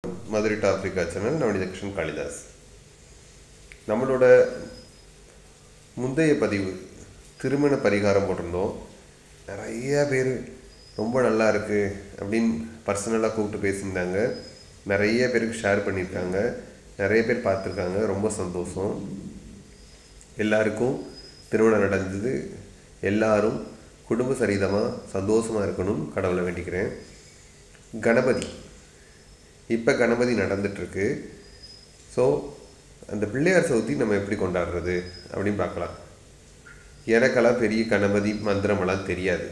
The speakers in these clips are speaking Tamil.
Madurai to Africa channel Navaneethakrishnan Kalidas. நம்மளோட முந்தைய பதிவு திருமண பரிகாரம் போட்டிருந்தோம். நிறைய பேர் ரொம்ப நல்லா இருக்குது அப்படின்னு பர்சனலாக கூப்பிட்டு பேசியிருந்தாங்க. நிறைய பேருக்கு ஷேர் பண்ணியிருக்காங்க, நிறைய பேர் பார்த்துருக்காங்க. ரொம்ப சந்தோஷம். எல்லாருக்கும் திருமணம் நடந்தது. எல்லாரும் குடும்ப சரிதமாக சந்தோஷமாக இருக்கணும் கடவுளை வேண்டிக்கிறேன். கணபதி இப்போ கணபதி நடந்துட்டுருக்கு. ஸோ அந்த பிள்ளையார் சதுர்த்தி நம்ம எப்படி கொண்டாடுறது அப்படின்னு பார்க்கலாம். எனக்கெல்லாம் பெரிய கணபதி மந்திரமெல்லாம் தெரியாது.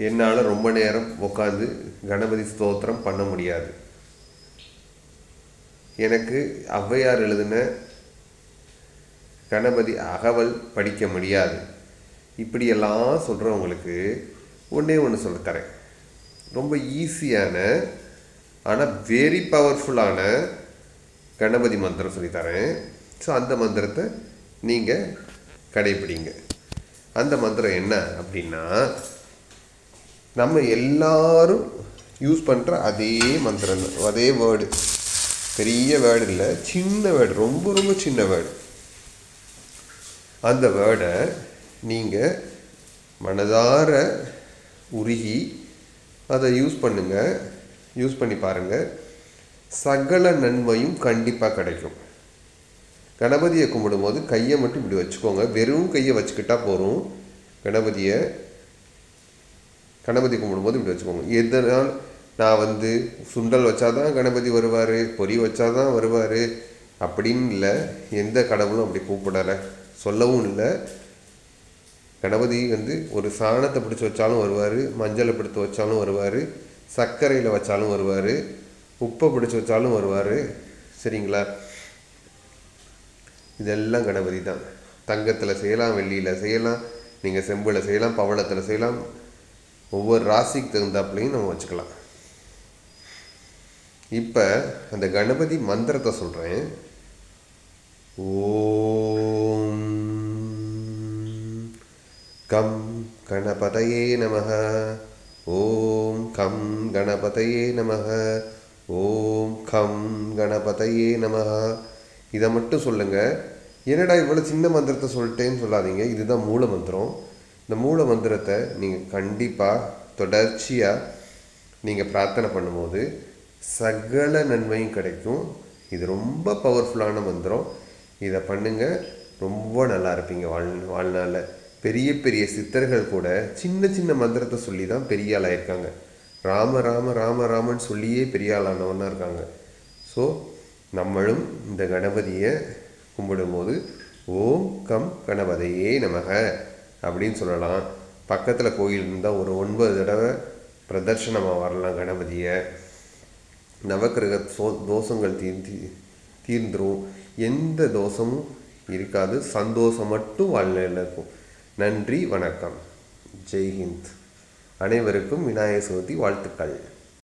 என்னால் ரொம்ப நேரம் உட்காந்து கணபதி ஸ்தோத்திரம் பண்ண முடியாது. எனக்கு ஔவையார் எழுதின கணபதி அகவல் படிக்க முடியாது. இப்படியெல்லாம் சொல்கிறவங்களுக்கு ஒன்றே ஒன்று சொல்லித்தரேன். ரொம்ப ஈஸியான ஆனால் வெரி பவர்ஃபுல்லான கணபதி மந்திரம் சொல்லித்தரேன். ஸோ அந்த மந்திரத்தை நீங்கள் கடைப்பிடிங்க. அந்த மந்திரம் என்ன அப்படின்னா, நம்ம எல்லாரும் யூஸ் பண்ணுற அதே மந்திரம் தான், அதே வேர்டு. பெரிய வேர்டு இல்லை, சின்ன வேர்டு, ரொம்ப ரொம்ப சின்ன வேர்டு. அந்த வேர்டை நீங்கள் மனதார உருகி அதை யூஸ் பண்ணுங்கள். யூஸ் பண்ணி பாருங்கள். சகல நன்மையும் கண்டிப்பாக கிடைக்கும். கணபதியை கும்பிடும்போது கையை மட்டும் இப்படி வச்சுக்கோங்க. வெறும் கையை வச்சுக்கிட்டா போதும். கணபதி கும்பிடும்போது இப்படி வச்சுக்கோங்க. எதனால் நான் சுண்டல் வச்சாதான் கணபதி வருவார், பொரி வச்சாதான் வருவார் அப்படின்னு இல்லை. எந்த கடவுளும் அப்படி கூப்பிடலை, சொல்லவும் இல்லை. கணபதி ஒரு சாணத்தை பிடிச்சி வச்சாலும் வருவார், மஞ்சளை பிடித்து வச்சாலும் வருவார், சர்க்கரையில் வச்சாலும் வருவார், உப்பை பிடிச்சி வச்சாலும் வருவார். சரிங்களா? இதெல்லாம் கணபதி தான். தங்கத்தில் செய்யலாம், வெள்ளியில் செய்யலாம், நீங்கள் செம்பில் செய்யலாம், பவளத்தில் செய்யலாம். ஒவ்வொரு ராசிக்கு தகுந்தாப்புலையும் நம்ம வச்சுக்கலாம். இப்போ அந்த கணபதி மந்திரத்தை சொல்கிறேன். ஓம் கம் கணபதயே நமஹ. ஓம் கம் கணபதயே நமஹ. ஓம் கம் கணபதயே நமஹ. இதை மட்டும் சொல்லுங்கள். என்னடா இவ்வளோ சின்ன மந்திரத்தை சொல்லிட்டேன்னு சொல்லாதீங்க. இதுதான் மூல மந்திரம். இந்த மூல மந்திரத்தை நீங்கள் கண்டிப்பாக தொடர்ச்சியாக நீங்கள் பிரார்த்தனை பண்ணும்போது சகல நன்மையும் கிடைக்கும். இது ரொம்ப பவர்ஃபுல்லான மந்திரம். இதை பண்ணுங்கள், ரொம்ப நல்லா இருப்பீங்க வாழ்நாளில். பெரிய பெரிய சித்தர்கள் கூட சின்ன சின்ன மந்திரத்தை சொல்லி தான் பெரிய ஆளாயிருக்காங்க. ராம ராம ராம ராமன்னு சொல்லியே பெரிய ஆளானவன்னா இருக்காங்க. ஸோ நம்மளும் இந்த கணபதியை கும்பிடும்போது ஓம் கம் கணபதியே நமக அப்படின்னு சொல்லலாம். பக்கத்தில் கோயில் இருந்தால் ஒரு 9 தடவை பிரதர்ஷனமாக வரலாம் கணபதியை. நவக்கிரக தோஷங்கள் தீர்ந்துரும். எந்த தோஷமும் இருக்காது. சந்தோஷம் மட்டும் வாழ்நிலையில் இருக்கும். நன்றி, வணக்கம், ஜெய்ஹிந்த். அனைவருக்கும் விநாயகர் சதுர்த்தி வாழ்த்துக்கள்.